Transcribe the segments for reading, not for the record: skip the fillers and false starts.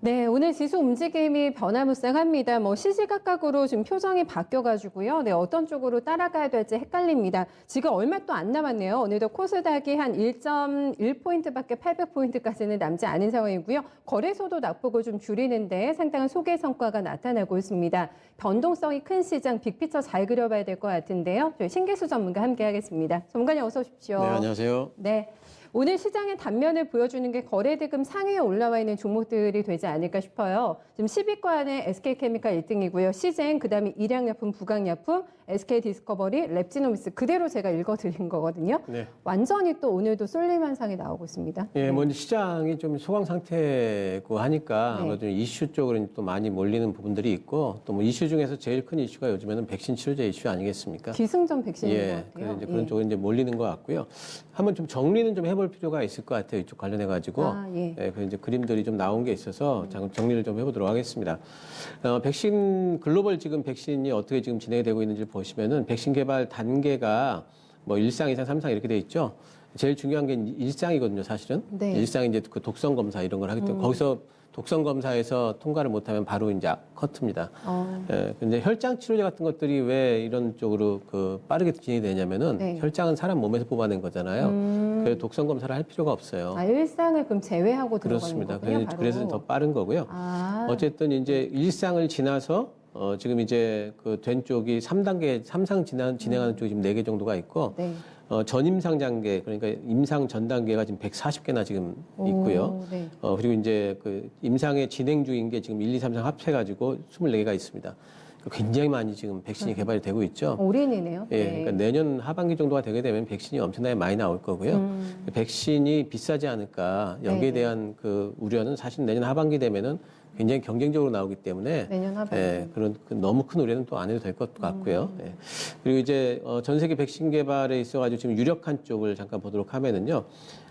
네, 오늘 지수 움직임이 변화무쌍합니다. 시시각각으로 지금 표정이 바뀌어가지고요. 네, 어떤 쪽으로 따라가야 될지 헷갈립니다. 지금 얼마 또 안 남았네요. 오늘도 코스닥이 한 1.1포인트밖에 800포인트까지는 남지 않은 상황이고요. 거래소도 낙폭을 좀 줄이는데 상당한 소개 성과가 나타나고 있습니다. 변동성이 큰 시장 빅피처 잘 그려봐야 될 것 같은데요. 저희 신기수 전문가 함께하겠습니다. 전문가님 어서 오십시오. 네, 안녕하세요. 네. 오늘 시장의 단면을 보여주는 게 거래대금 상위에 올라와 있는 종목들이 되지 않을까 싶어요. 지금 10위권에 SK케미칼 1등이고요. 시젠, 그다음에 일양약품, 부강약품, SK디스커버리, 랩지노미스 그대로 제가 읽어드린 거거든요. 네. 완전히 또 오늘도 쏠림 현상이 나오고 있습니다. 예, 뭐 시장이 좀 소강 상태고 하니까 네. 아무래도 이슈 쪽으로 또 많이 몰리는 부분들이 있고 또 뭐 이슈 중에서 제일 큰 이슈가 요즘에는 백신 치료제 이슈 아니겠습니까? 기승전 백신인 것 예, 같아요. 이제 그런 쪽으로 이제 몰리는 것 같고요. 한번 좀 정리는 좀 해볼 필요가 있을 것 같아요. 이쪽 관련해 가지고. 예. 그래서 이제 그림들이 좀 나온 게 있어서 잠깐 정리를 좀 해보도록 하겠습니다. 백신 글로벌 지금 백신이 어떻게 지금 진행이 되고 있는지 보시면은 백신 개발 단계가 뭐 1상, 2상, 3상 이렇게 돼 있죠. 제일 중요한 게 1상이거든요, 사실은. 네. 1상이 이제 그 독성 검사 이런 걸 하기 때문에 거기서 독성 검사에서 통과를 못하면 바로 이제 커트입니다. 예, 근데 혈장 치료제 같은 것들이 왜 이런 쪽으로 그 빠르게 진행이 되냐면은 네. 혈장은 사람 몸에서 뽑아낸 거잖아요. 그래서 독성 검사를 할 필요가 없어요. 일상을 그럼 제외하고 들어가는 그렇습니다. 거군요. 바로. 그래서 더 빠른 거고요. 어쨌든 이제 일상을 지나서 지금 이제 그 된 쪽이 3단계, 3상 진행하는 쪽이 지금 4개 정도가 있고, 네. 전임상 단계, 그러니까 임상 전 단계가 지금 140개나 지금 있고요. 네. 그리고 이제 그 임상의 진행 중인 게 지금 1, 2, 3상 합해가지고 24개가 있습니다. 굉장히 많이 지금 백신이 개발이 되고 있죠. 올인이네요. 예, 네. 그러니까 내년 하반기 정도가 되게 되면 백신이 엄청나게 많이 나올 거고요. 백신이 비싸지 않을까 여기에 네네. 대한 그 우려는 사실 내년 하반기 되면은 굉장히 경쟁적으로 나오기 때문에 내년 하반기. 예, 그런 너무 큰 우려는 또 안 해도 될 것 같고요. 예. 그리고 이제 전 세계 백신 개발에 있어가지고 지금 유력한 쪽을 잠깐 보도록 하면은요.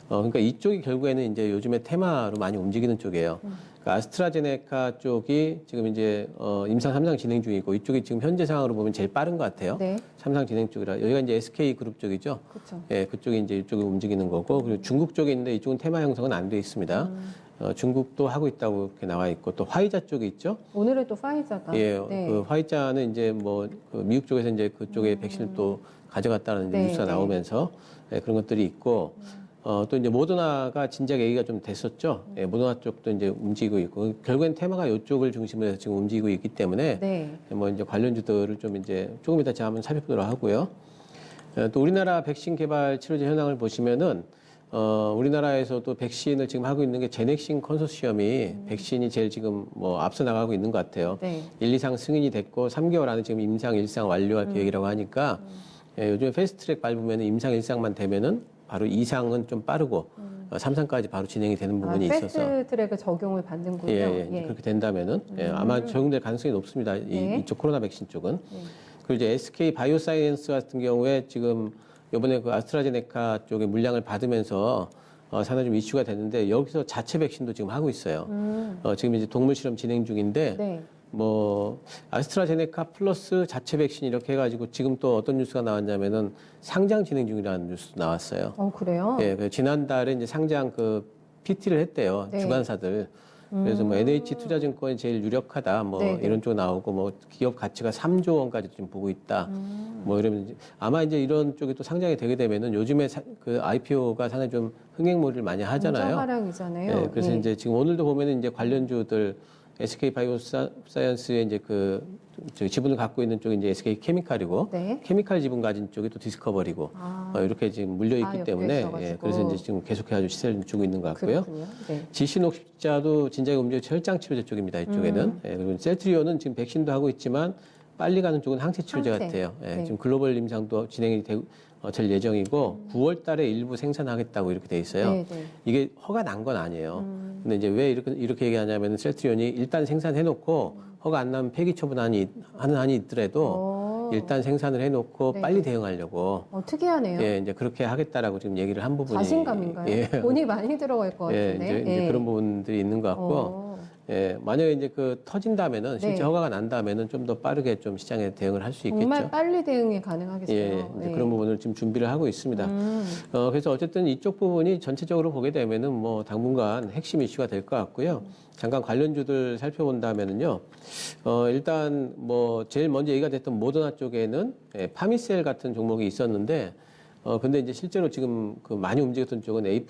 그러니까 이쪽이 결국에는 이제 요즘에 테마로 많이 움직이는 쪽이에요. 그러니까 아스트라제네카 쪽이 지금 이제 임상 3상 진행 중이고 이쪽이 지금 현재 상황으로 보면 제일 빠른 것 같아요. 네. 3상 진행 쪽이라 여기가 이제 SK 그룹 쪽이죠. 그렇죠. 예, 그쪽이 이제 이쪽이 움직이는 거고 그리고 중국 쪽에 있는데 이쪽은 테마 형성은 안 돼 있습니다. 중국도 하고 있다고 이렇게 나와 있고 또 화이자 쪽이 있죠. 오늘은 또 파이자가. 예, 네. 그 화이자는 이제 뭐 그 미국 쪽에서 이제 그쪽에 백신을 또 가져갔다는 네, 뉴스가 네. 나오면서 예, 그런 것들이 있고 또 이제 모더나가 진작 얘기가 좀 됐었죠. 예, 모더나 쪽도 이제 움직이고 있고 결국엔 테마가 이쪽을 중심으로 해서 지금 움직이고 있기 때문에 네. 뭐 이제 관련주들을 좀 이제 조금 이따 제가 한번 살펴보도록 하고요. 또 우리나라 백신 개발 치료제 현황을 보시면은 우리나라에서도 백신을 지금 하고 있는 게 제넥신 컨소시엄이 백신이 제일 지금 뭐 앞서 나가고 있는 것 같아요. 네. 1, 2상 승인이 됐고 3개월 안에 지금 임상 1상 완료할 계획이라고 하니까 예, 요즘에 패스트트랙 밟으면 임상 1상만 되면은 바로 2상은 좀 빠르고 3상까지 바로 진행이 되는 부분이 있어서 패스트트랙을 적용을 받는군요. 예, 이제 그렇게 된다면은 예, 아마 적용될 가능성이 높습니다. 네. 이쪽 코로나 백신 쪽은. 그리고 이제 SK 바이오사이언스 같은 경우에 지금 이번에 그 아스트라제네카 쪽에 물량을 받으면서 상당히 좀 이슈가 됐는데 여기서 자체 백신도 지금 하고 있어요. 지금 이제 동물 실험 진행 중인데 네. 뭐 아스트라제네카 플러스 자체 백신 이렇게 해가지고 지금 또 어떤 뉴스가 나왔냐면은 상장 진행 중이라는 뉴스도 나왔어요. 그래요? 예, 그 지난달에 이제 상장 그 PT를 했대요. 네. 주관사들. 그래서 뭐 NH 투자증권이 제일 유력하다. 뭐 네, 네. 이런 쪽 나오고 뭐 기업 가치가 3조 원까지 지금 보고 있다. 뭐 이러면 아마 이제 이런 쪽이 또 상장이 되게 되면은 요즘에 그 IPO가 상당히 좀 흥행몰이를 많이 하잖아요. 하랑이잖아요. 예, 그래서 이제 지금 오늘도 보면은 이제 관련주들 SK 바이오사이언스의 이제 그 지분을 갖고 있는 쪽이 이제 SK 케미칼이고 네. 케미칼 지분 가진 쪽이 또 디스커버리고 이렇게 지금 물려 있기 옆에 때문에 있어가지고. 예, 그래서 이제 지금 계속해가지고 시세를 주고 있는 것 같고요. 그렇군요. 네. GC 녹십자도 진작에 움직여 혈장 치료제 쪽입니다. 이쪽에는 예, 그리고 셀트리온은 지금 백신도 하고 있지만 빨리 가는 쪽은 항체 치료제 항체. 같아요. 예, 네. 지금 글로벌 임상도 진행이 될 예정이고 9월 달에 일부 생산하겠다고 이렇게 돼 있어요. 네, 네. 이게 허가 난 건 아니에요. 근데 이제 왜 이렇게 얘기하냐면 셀트리온이 일단 생산해놓고 허가 안 나면 폐기 처분하는 한이 있더라도 일단 생산을 해놓고 네, 빨리 네. 대응하려고 특이하네요. 예, 이제 그렇게 하겠다라고 지금 얘기를 한 부분이 자신감인가요? 예, 돈이 많이 들어갈 것 예, 같은데. 이제 그런 부분들이 있는 것 같고 예, 만약에 이제 그 터진다면은 실제 네. 허가가 난다면은 좀 더 빠르게 좀 시장에 대응을 할 수 있겠죠. 정말 빨리 대응이 가능하겠어요. 예, 이제 그런 부분을 지금 준비를 하고 있습니다. 음. 그래서 어쨌든 이쪽 부분이 전체적으로 보게 되면은 뭐 당분간 핵심 이슈가 될 것 같고요. 잠깐 관련주들 살펴본다면은요. 일단 뭐 제일 먼저 얘기가 됐던 모더나 쪽에는 예, 파미셀 같은 종목이 있었는데 근데 이제 실제로 지금 그 많이 움직였던 쪽은 AB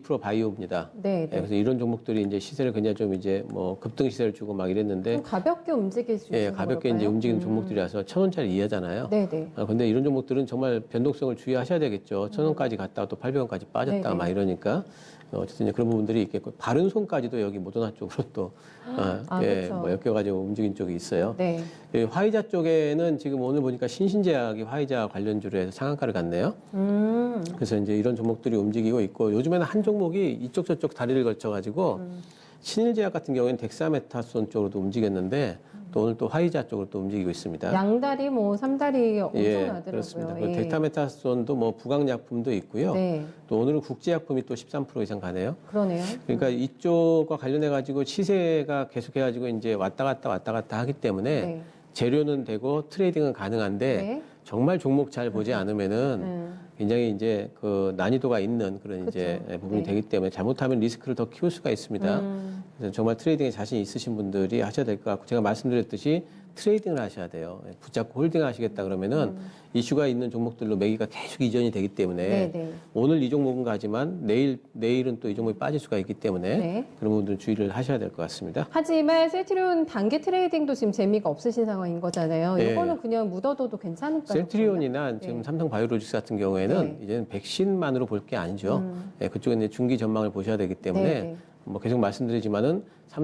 프로 바이오입니다. 네, 예, 네. 그래서 이런 종목들이 이제 시세를 그냥 좀 이제 뭐 급등 시세를 주고 막 이랬는데 좀 가볍게 움직일 수 예, 있는 가볍게 이제 걸까요? 움직이는 종목들이라서 1,000원짜리 이하잖아요. 네, 네. 근데 이런 종목들은 정말 변동성을 주의하셔야 되겠죠. 1,000원까지 갔다가 또 800원까지 빠졌다 네네. 막 이러니까 어쨌든 이제 그런 부분들이 있겠고 바른 손까지도 여기 모더나 쪽으로 또 예, 그렇죠. 뭐 엮여가지고 움직인 쪽이 있어요. 네. 예, 화이자 쪽에는 지금 오늘 보니까 신신제약이 화이자 관련주로 해서 상한가를 갔네요. 그래서 이제 이런 종목들이 움직이고 있고 요즘에는 한 종목이 이쪽 저쪽 다리를 걸쳐가지고 신일제약 같은 경우에는 덱사메타손 쪽으로도 움직였는데 또 오늘 또 화이자 쪽으로 또 움직이고 있습니다. 양다리 뭐 삼다리 엄청나더라고요. 그렇습니다. 그 예. 덱타메타손도 뭐 부강약품도 있고요. 네, 또 오늘은 국제약품이 또 13% 이상 가네요. 그러네요. 그러니까 이쪽과 관련해 가지고 시세가 계속해 가지고 이제 왔다 갔다 하기 때문에 네. 재료는 되고 트레이딩은 가능한데 네. 정말 종목 잘 보지 않으면은 음. 굉장히 이제 그 난이도가 있는 그런 이제 그쵸. 부분이 네. 되기 때문에 잘못하면 리스크를 더 키울 수가 있습니다. 그래서 정말 트레이딩에 자신 있으신 분들이 하셔야 될 것 같고 제가 말씀드렸듯이 트레이딩을 하셔야 돼요. 붙잡고 홀딩 하시겠다 그러면은 이슈가 있는 종목들로 매기가 계속 이전이 되기 때문에 네, 네. 오늘 이 종목은 가지만 내일은 또 이 종목이 빠질 수가 있기 때문에 네. 그런 부분들 주의를 하셔야 될 것 같습니다. 하지만 셀트리온 단기 트레이딩도 지금 재미가 없으신 상황인 거잖아요. 네. 이거는 그냥 묻어둬도 괜찮을까요? 셀트리온이나 네. 지금 삼성바이오로직스 같은 경우에는 네. 이제는 백신만으로 볼 게 아니죠. 예, 그쪽에 이제 중기 전망을 보셔야 되기 때문에 네, 네. 뭐 계속 말씀드리지만은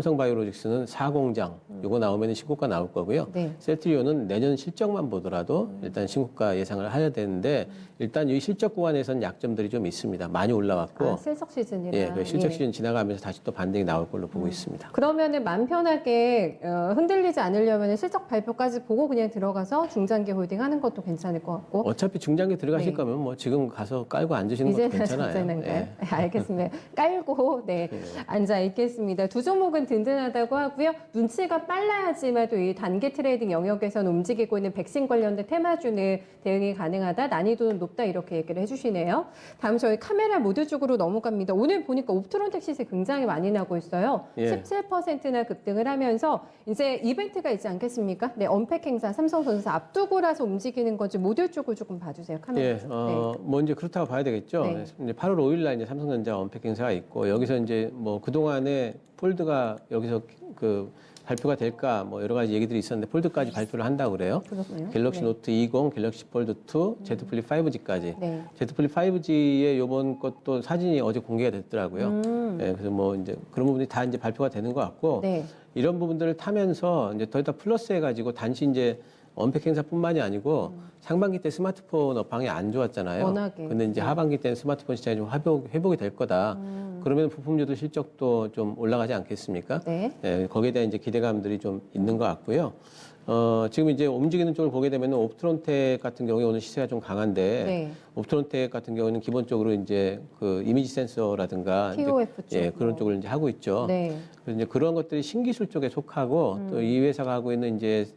삼성바이오로직스는 4공장 요거 나오면 신고가 나올 거고요. 네. 셀트리온은 내년 실적만 보더라도 일단 신고가 예상을 해야 되는데 일단 이 실적 구간에서는 약점들이 좀 있습니다. 많이 올라왔고 실적 시즌이라. 예, 그 실적 예. 시즌 지나가면서 다시 또 반등이 나올 걸로 보고 있습니다. 그러면은 맘 편하게 흔들리지 않으려면 실적 발표까지 보고 그냥 들어가서 중장기 홀딩하는 것도 괜찮을 것 같고. 어차피 중장기 들어가실 네. 거면 뭐 지금 가서 깔고 앉으시는 것도 이제는 괜찮아요. 전제는가요? 예. 네, 알겠습니다. 깔고 네 앉아 있겠습니다. 두 종목은 든든하다고 하고요. 눈치가 빨라야지만 또 이 단기 트레이딩 영역에서는 움직이고 있는 백신 관련된 테마주는 대응이 가능하다. 난이도는 높다 이렇게 얘기를 해주시네요. 다음 저희 카메라 모드 쪽으로 넘어갑니다. 오늘 보니까 옵트론텍 시세 굉장히 많이 나고 있어요. 예. 17%나 급등을 하면서 이제 이벤트가 있지 않겠습니까? 네, 언팩 행사 삼성전자 앞두고라서 움직이는 건지 모듈 쪽을 조금 봐주세요. 카메라. 예, 뭐 이제 그렇다고 봐야 되겠죠. 네. 이제 8월 5일 날 이제 삼성전자 언팩 행사가 있고 여기서 이제 뭐 그동안에 폴드가 여기서 그 발표가 될까 뭐 여러 가지 얘기들이 있었는데 폴드까지 발표를 한다고 그래요. 그렇군요. 갤럭시 네. 노트 20, 갤럭시 폴드 2, Z 플립 5G까지. 네. Z 플립 5G의 요번 것도 사진이 어제 공개가 됐더라고요. 예, 그래서 뭐 이제 그런 부분이 다 이제 발표가 되는 것 같고 네. 이런 부분들을 타면서 이제 더 이상 플러스 해가지고 단지 이제 언팩 행사뿐만이 아니고 상반기 때 스마트폰 업황이 안 좋았잖아요. 워낙에. 근데 이제 하반기 때는 스마트폰 시장이 좀 회복이 될 거다. 그러면 부품주도 실적도 좀 올라가지 않겠습니까? 네. 예, 거기에 대한 이제 기대감들이 좀 있는 것 같고요. 지금 이제 움직이는 쪽을 보게 되면 옵트론텍 같은 경우에 오늘 시세가 좀 강한데 네. 옵트론텍 같은 경우는 기본적으로 이제 그 이미지 센서라든가 이제 TOF 쪽. 예, 그런 쪽을 이제 하고 있죠. 네. 그래서 이제 그런 것들이 신기술 쪽에 속하고 또 이 회사가 하고 있는 이제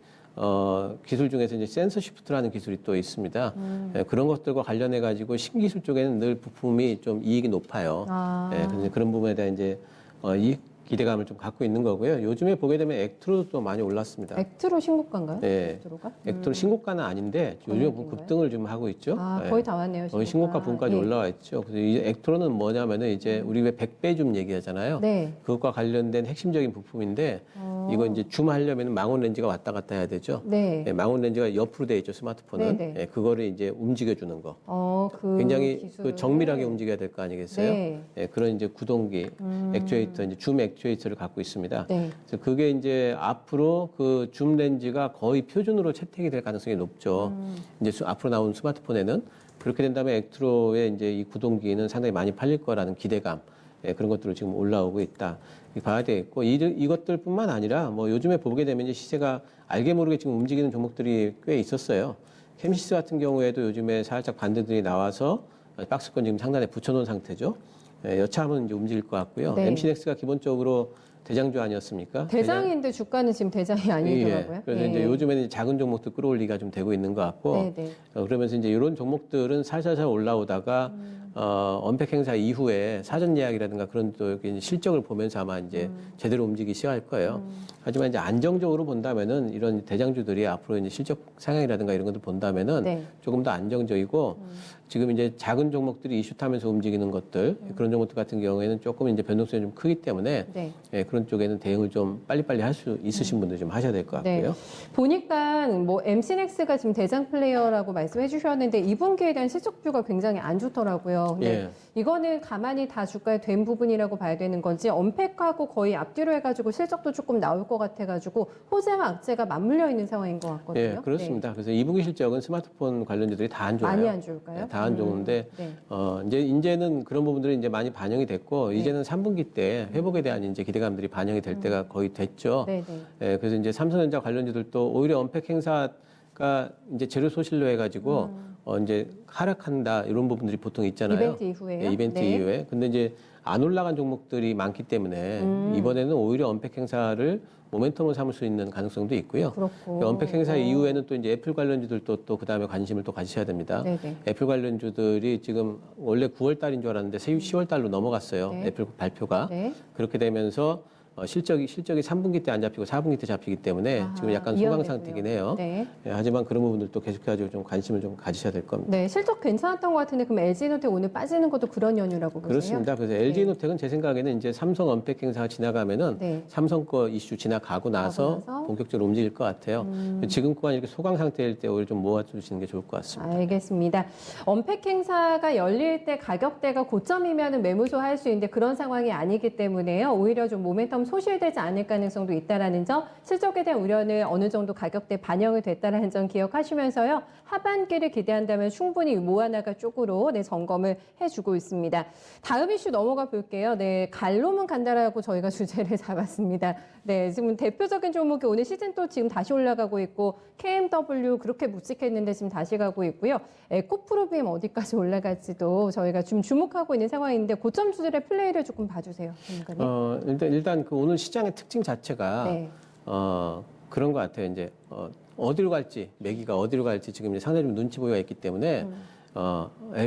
기술 중에서 이제 센서 시프트라는 기술이 또 있습니다. 예, 그런 것들과 관련해 가지고 신기술 쪽에는 늘 부품이 좀 이익이 높아요. 아. 예, 그래서 그런 부분에 대한 이제 이익 기대감을 좀 갖고 있는 거고요. 요즘에 보게 되면 액트로도 또 많이 올랐습니다. 액트로 신고가인가요? 네. 액트로가? 액트로 신고가는 아닌데 요즘 정확인가요? 급등을 좀 하고 있죠. 아, 예. 거의 다 왔네요. 거의 신고가 부분까지 예. 올라와 있죠. 그래서 이 액트로는 뭐냐면은 이제 우리 왜 100배 줌 얘기하잖아요. 네. 그것과 관련된 핵심적인 부품인데 이거 이제 줌 하려면 망원 렌즈가 왔다 갔다 해야 되죠. 네. 예, 망원 렌즈가 옆으로 돼 있죠, 스마트폰은. 네, 네. 예, 그거를 이제 움직여 주는 거. 그 굉장히 기술을. 그 정밀하게 움직여야 될 거 아니겠어요? 네. 예, 그런 이제 구동기, 액추에이터, 이제 줌 액추에이터를 갖고 있습니다. 네. 그래서 그게 이제 앞으로 그 줌 렌즈가 거의 표준으로 채택이 될 가능성이 높죠. 이제 앞으로 나온 스마트폰에는 그렇게 된다면 액트로의 이제 이 구동기는 상당히 많이 팔릴 거라는 기대감, 예, 그런 것들을 지금 올라오고 있다. 봐야 되겠고 이것들뿐만 아니라 뭐 요즘에 보게 되면 이제 시세가 알게 모르게 지금 움직이는 종목들이 꽤 있었어요. 캠시스 같은 경우에도 요즘에 살짝 반등들이 나와서 박스권 지금 상단에 붙여놓은 상태죠. 예, 여차하면 이제 움직일 것 같고요. 네. MC넥스가 기본적으로 대장주 아니었습니까? 대장인데 주가는 지금 대장이 아니더라고요. 예. 그래서 이제 요즘에는 작은 종목도 끌어올리기가 좀 되고 있는 것 같고, 네네. 그러면서 이제 이런 종목들은 살살살 올라오다가 언팩 행사 이후에 사전 예약이라든가 그런 또 이렇게 실적을 보면서 아마 이제 제대로 움직이기 시작할 거예요. 하지만 이제 안정적으로 본다면은 이런 대장주들이 앞으로 이제 실적 상향이라든가 이런 것들 본다면은 네. 조금 더 안정적이고 지금 이제 작은 종목들이 이슈 타면서 움직이는 것들 그런 종목들 같은 경우에는 조금 이제 변동성이 좀 크기 때문에 네. 예, 그런 쪽에는 대응을 좀 빨리빨리 할 수 있으신 분들 좀 하셔야 될 것 네. 같고요. 보니까 뭐 MC넥스가 지금 대장 플레이어라고 말씀해 주셨는데 2분기에 대한 실적뷰가 굉장히 안 좋더라고요. 근데 예. 이거는 가만히 다 주가에 된 부분이라고 봐야 되는 건지 언팩하고 거의 앞뒤로 해가지고 실적도 조금 나올 것 같아가지고 호재와 악재가 맞물려 있는 상황인 것 같거든요. 예, 그렇습니다. 그래서 2분기 실적은 스마트폰 관련주들이 다 안 좋아요. 많이 안 좋을까요? 다 안 좋은데 네. 이제는 그런 부분들이 이제 많이 반영이 됐고 네. 이제는 3분기 때 회복에 대한 이제 기대감들이 반영이 될 때가 거의 됐죠. 네, 네. 예, 그래서 이제 삼성전자 관련주들도 오히려 언팩 행사가 이제 재료 소실로 해가지고 이제 하락한다 이런 부분들이 보통 있잖아요. 이벤트 이후에요? 예, 이벤트 네. 이후에. 근데 이제 안 올라간 종목들이 많기 때문에 이번에는 오히려 언팩 행사를 모멘텀으로 삼을 수 있는 가능성도 있고요. 그렇고. 언팩 행사 이후에는 또 이제 애플 관련주들도 또 그다음에 관심을 또 가지셔야 됩니다. 네네. 애플 관련주들이 지금 원래 9월 달인 줄 알았는데 10월 달로 넘어갔어요. 네. 애플 발표가. 네. 그렇게 되면서 실적이 3분기 때 안 잡히고 4분기 때 잡히기 때문에 지금 약간 소강 상태긴 해요. 네. 예, 하지만 그런 부분들도 계속해가지고 좀 관심을 좀 가지셔야 될 겁니다. 네, 실적 괜찮았던 것 같은데 그럼 LG노텍 오늘 빠지는 것도 그런 연유라고 보세요? 그렇습니다. 그래서 LG노텍은 제 생각에는 이제 삼성 언팩 행사가 지나가면은 네. 삼성 거 이슈 지나가고 나서 본격적으로 움직일 것 같아요. 지금 구간 이렇게 소강 상태일 때 오히려 좀 모아주시는 게 좋을 것 같습니다. 알겠습니다. 언팩 행사가 열릴 때 가격대가 고점이면 매무소 할 수 있는데 그런 상황이 아니기 때문에요. 오히려 좀 모멘텀 소실되지 않을 가능성도 있다라는 점, 실적에 대한 우려는 어느 정도 가격대 반영이 됐다라는 점 기억하시면서요. 하반기를 기대한다면 충분히 모아나가 쪽으로 점검을 해주고 있습니다. 다음 이슈 넘어가 볼게요. 네, 갈로문 간다라고 저희가 주제를 잡았습니다. 네, 지금 대표적인 종목이 오늘 시즌 또 지금 다시 올라가고 있고 KMW 그렇게 묵직했는데 지금 다시 가고 있고요. 에코프로비엠 어디까지 올라갈지도 저희가 좀 주목하고 있는 상황인데 고점 주들의 플레이를 조금 봐주세요. 일단 그 오늘 시장의 특징 자체가 네. 그런 것 같아요. 이제 어디로 갈지 매기가 어디로 갈지 지금 이제 상당히 좀 눈치 보기가 있기 때문에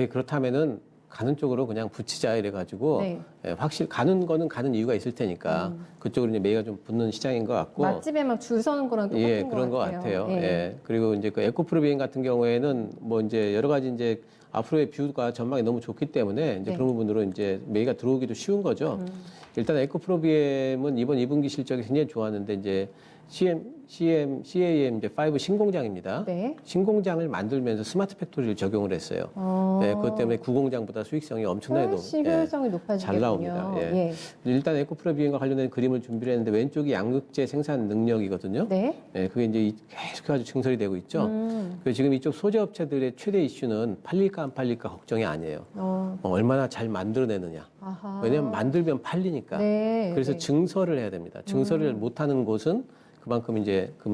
그렇다면은 가는 쪽으로 그냥 붙이자 이래가지고 네. 확실히 가는 거는 가는 이유가 있을 테니까 그쪽으로 이제 매기가 좀 붙는 시장인 것 같고 맛집에 막 줄 서는 거랑 똑같은 예, 그런 것 같아요. 예. 그리고 이제 그 에코프로비엠 같은 경우에는 뭐 이제 여러 가지 이제 앞으로의 뷰가 전망이 너무 좋기 때문에 이제 네. 그런 부분으로 이제 매기가 들어오기도 쉬운 거죠. 일단 에코프로비엠은 이번 2분기 실적이 굉장히 좋았는데 이제 CAM 이제 5 신공장입니다. 네. 신공장을 만들면서 스마트 팩토리를 적용을 했어요. 네, 그것 때문에 구공장보다 수익성이 엄청나게 훨씬 효율성이 높아지겠군요. 잘 나옵니다. 예. 일단 에코프로비엠과 관련된 그림을 준비를 했는데 왼쪽이 양극재 생산 능력이거든요. 네. 네, 그게 이제 계속해서 증설이 되고 있죠. 그래서 지금 이쪽 소재 업체들의 최대 이슈는 팔릴까 안 팔릴까 걱정이 아니에요. 얼마나 잘 만들어내느냐. 아하. 왜냐하면 만들면 팔리니까. 네. 그래서 네. 증설을 해야 됩니다. 증설을 못하는 곳은 그만큼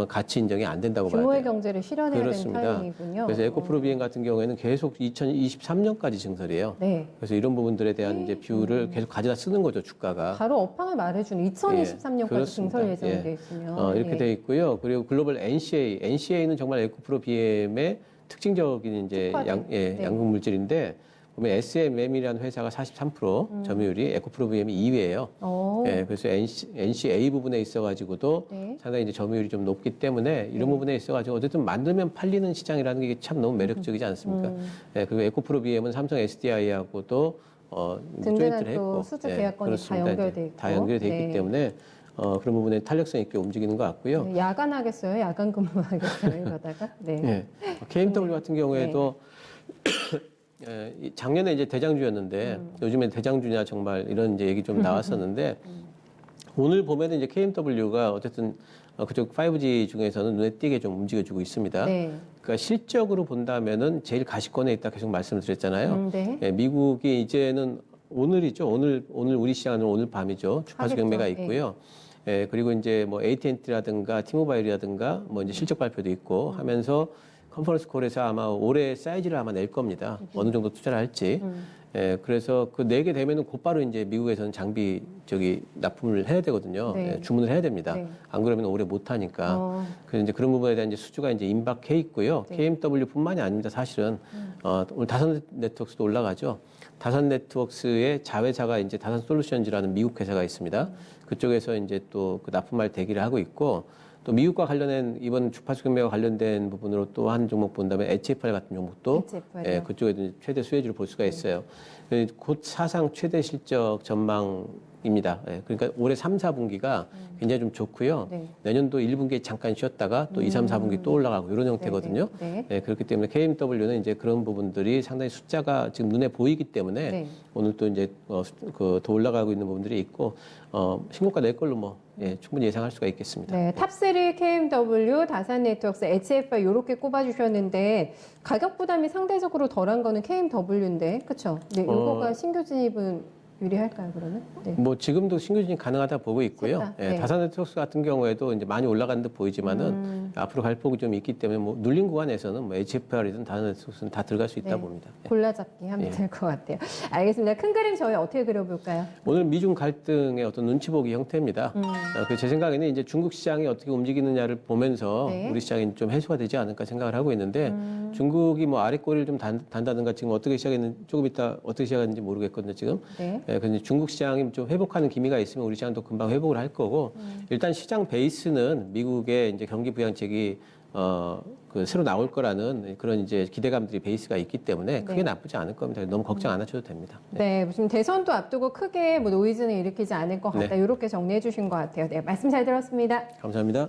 가치 인정이 안 된다고 봐야 규모의 돼요. 경제를 실현해야 그렇습니다. 되는 타이밍이군요. 그래서 에코프로비엠 같은 경우에는 계속 2023년까지 증설이에요. 네. 그래서 이런 부분들에 대한 이제 뷰를 계속 가져다 쓰는 거죠, 주가가. 바로 업황을 말해주는 2023년까지 그렇습니다. 증설 예정이 예. 되어 있으면 이렇게 돼 있고요. 그리고 글로벌 NCA는 정말 에코프로비엠의 특징적인 이제 특화된. 네. 양극 물질인데 보면 SMM이라는 회사가 43% 점유율이 에코프로비엠이 2위예요. 예, 그래서 NCA 부분에 있어가지고도 네. 상당히 이제 점유율이 좀 높기 때문에 이런 부분에 있어가지고 어쨌든 만들면 팔리는 시장이라는 게 참 너무 매력적이지 않습니까? 예, 그리고 에코프로비엠은 삼성 SDI하고도 든든한 조인트를 또 했고, 수주 계약권이 다 그렇습니다. 연결돼 있고. 다 연결돼 있기 네. 때문에 그런 부분에 탄력성 있게 움직이는 것 같고요. 네, 야간하겠어요? 야간 근무하겠어요? 이러다가? 네. 예, KMW 같은 경우에도 작년에 이제 대장주였는데 요즘에 대장주냐 정말 이런 이제 얘기 좀 나왔었는데 오늘 보면은 이제 KMW가 어쨌든 그쪽 5G 중에서는 눈에 띄게 좀 움직여주고 있습니다. 네. 그러니까 실적으로 본다면은 제일 가시권에 있다 계속 말씀을 드렸잖아요. 네. 예, 미국이 이제는 오늘이죠. 오늘 우리 시간은 오늘 밤이죠. 주가수 하겠죠. 경매가 있고요. 예, 그리고 이제 뭐 AT&T라든가 T모바일이라든가 뭐 이제 실적 발표도 있고 하면서 컨퍼런스 콜에서 아마 올해 사이즈를 아마 낼 겁니다. 어느 정도 투자를 할지. 예, 그래서 그 내게 되면은 곧바로 이제 미국에서는 장비 납품을 해야 되거든요. 네. 예, 주문을 해야 됩니다. 네. 안 그러면 오래 못 하니까. 그래서 이제 그런 부분에 대한 이제 수주가 이제 임박해 있고요. 네. KMW뿐만이 아닙니다. 사실은 오늘 다산 네트워크스도 올라가죠. 다산 네트워크스의 자회사가 이제 다산 솔루션즈라는 미국 회사가 있습니다. 그쪽에서 이제 또 그 납품할 대기를 하고 있고. 또 미국과 관련된 이번 주파수 경매와 관련된 부분으로 또 한 종목 본다면 HFR 같은 종목도 예, 그쪽에도 최대 수혜주를 볼 수가 있어요. 곧 사상 최대 실적 전망입니다. 예, 그러니까 올해 3, 4분기가 굉장히 좀 좋고요. 네. 내년도 1분기에 잠깐 쉬었다가 또 2, 3, 4분기 또 올라가고 이런 형태거든요. 네. 예, 그렇기 때문에 KMW는 이제 그런 부분들이 상당히 숫자가 지금 눈에 보이기 때문에 네. 오늘 또 이제 더 올라가고 있는 부분들이 있고 신고가 낼 걸로 뭐 예, 충분히 예상할 수가 있겠습니다. 네, 탑3 KMW, 다산네트워크스, HFR 이렇게 꼽아주셨는데 가격 부담이 상대적으로 덜한 거는 KMW인데 그렇죠? 네, 이거가 신규 진입은 유리할까요 그러면? 네. 뭐 지금도 신규 진입 가능하다 보고 있고요. 쉽다. 예, 네. 다산 네트워크스 같은 경우에도 이제 많이 올라간 듯 보이지만은 앞으로 갈 폭이 좀 있기 때문에 뭐 눌린 구간에서는 뭐 HFR이든 다산 네트워크스는 다 들어갈 수 있다 네. 봅니다. 예. 골라잡기 하면 될 것 같아요. 알겠습니다. 큰 그림 저희 어떻게 그려볼까요? 오늘 미중 갈등의 어떤 눈치 보기 형태입니다. 그래서 제 생각에는 이제 중국 시장이 어떻게 움직이느냐를 보면서 네. 우리 시장이 좀 해소가 되지 않을까 생각을 하고 있는데 중국이 뭐 아래 꼬리를 좀 단다든가 지금 어떻게 시작했는지 조금 이따 어떻게 시작했는지 모르겠거든요 지금. 네. 예, 근데 중국 시장이 좀 회복하는 기미가 있으면 우리 시장도 금방 회복을 할 거고 일단 시장 베이스는 미국의 이제 경기 부양책이 그 새로 나올 거라는 그런 이제 기대감들이 베이스가 있기 때문에 크게 네. 나쁘지 않을 겁니다. 너무 걱정 안 하셔도 됩니다. 네, 지금 대선도 앞두고 크게 뭐 노이즈는 일으키지 않을 것 같다. 네. 이렇게 정리해 주신 것 같아요. 네, 말씀 잘 들었습니다. 감사합니다.